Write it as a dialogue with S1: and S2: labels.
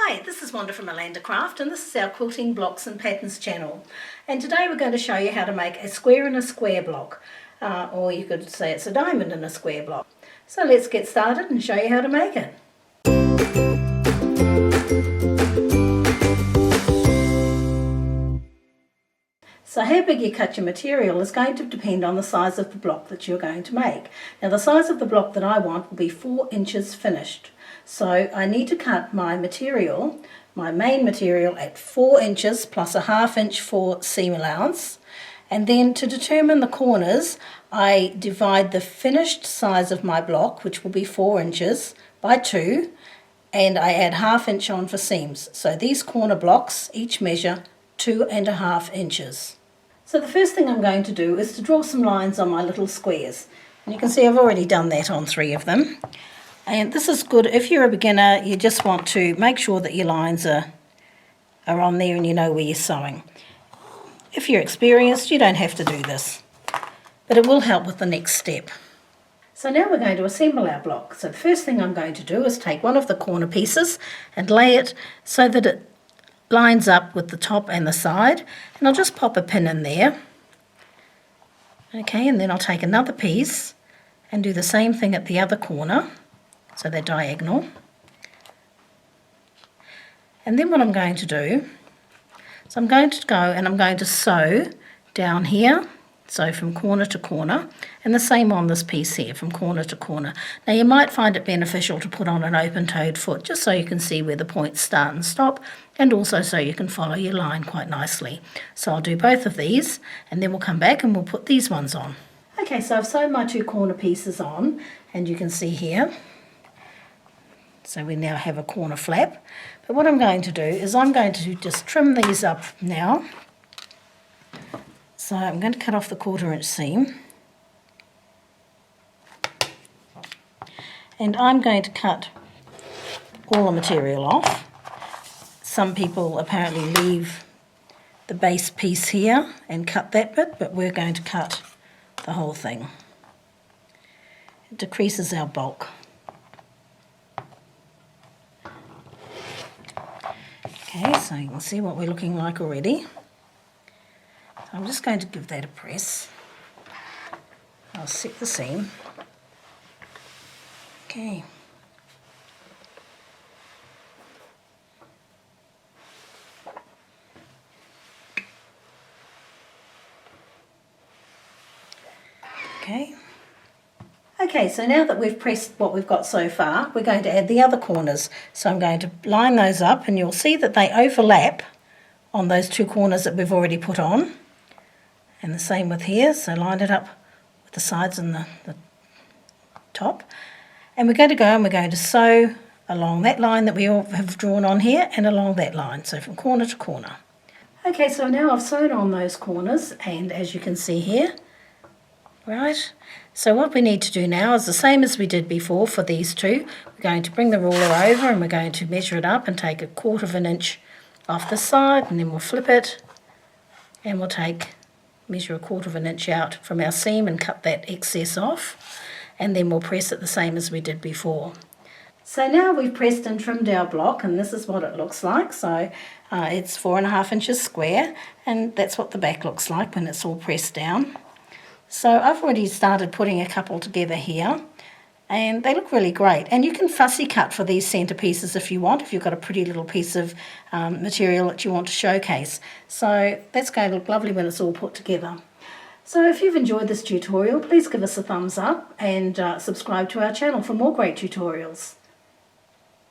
S1: Hi, this is Wanda from Alanda Craft, and this is our Quilting Blocks and Patterns channel. And today we're going to show you how to make a square in a square block, or you could say it's a diamond in a square block. So let's get started and show you how to make it. So how big you cut your material is going to depend on the size of the block that you're going to make. Now the size of the block that I want will be 4 inches finished. So I need to cut my material, my main material, at 4 inches plus a ½ inch for seam allowance. And then to determine the corners, I divide the finished size of my block, which will be 4 inches, by 2, and I add ½ inch on for seams. So these corner blocks each measure 2½ inches. So the first thing I'm going to do is to draw some lines on my little squares. And you can see I've already done that on 3 of them. And this is good if you're a beginner. You just want to make sure that your lines are on there and you know where you're sewing. If you're experienced, you don't have to do this, but it will help with the next step. So now we're going to assemble our block. So the first thing I'm going to do is take one of the corner pieces and lay it so that it lines up with the top and the side, and I'll just pop a pin in there. Okay, and then I'll take another piece and do the same thing at the other corner, so they're diagonal. And then what I'm going to do is I'm going to go and I'm going to sew down here, so from corner to corner, and the same on this piece here, from corner to corner. Now you might find it beneficial to put on an open-toed foot just so you can see where the points start and stop, and also so you can follow your line quite nicely. So I'll do both of these and then we'll come back and we'll put these ones on. Okay, so I've sewn my 2 corner pieces on, and you can see here, so we now have a corner flap. But what I'm going to do is I'm going to just trim these up now. So I'm going to cut off the 1/4 inch seam, and I'm going to cut all the material off. Some people apparently leave the base piece here and cut that bit, but we're going to cut the whole thing. It decreases our bulk. Okay, so you can see what we're looking like already. I'm just going to give that a press. I'll set the seam. Okay. Okay, so now that we've pressed what we've got so far, we're going to add the other corners. So I'm going to line those up, and you'll see that they overlap on those 2 corners that we've already put on. And the same with here, so line it up with the sides and the top. And we're going to go and we're going to sew along that line that we all have drawn on here and along that line, so from corner to corner. Okay, so now I've sewn on those corners, and as you can see here, right, so what we need to do now is the same as we did before for these 2. We're going to bring the ruler over and we're going to measure it up and take a 1/4 inch off the side, and then we'll flip it and we'll measure a 1/4 inch out from our seam and cut that excess off, and then we'll press it the same as we did before. So now we've pressed and trimmed our block, and this is what it looks like. So it's 4½ inches square, and that's what the back looks like when it's all pressed down. So I've already started putting a couple together here, and they look really great. And you can fussy cut for these centre pieces if you want, if you've got a pretty little piece of material that you want to showcase. So that's going to look lovely when it's all put together. So if you've enjoyed this tutorial, please give us a thumbs up and subscribe to our channel for more great tutorials.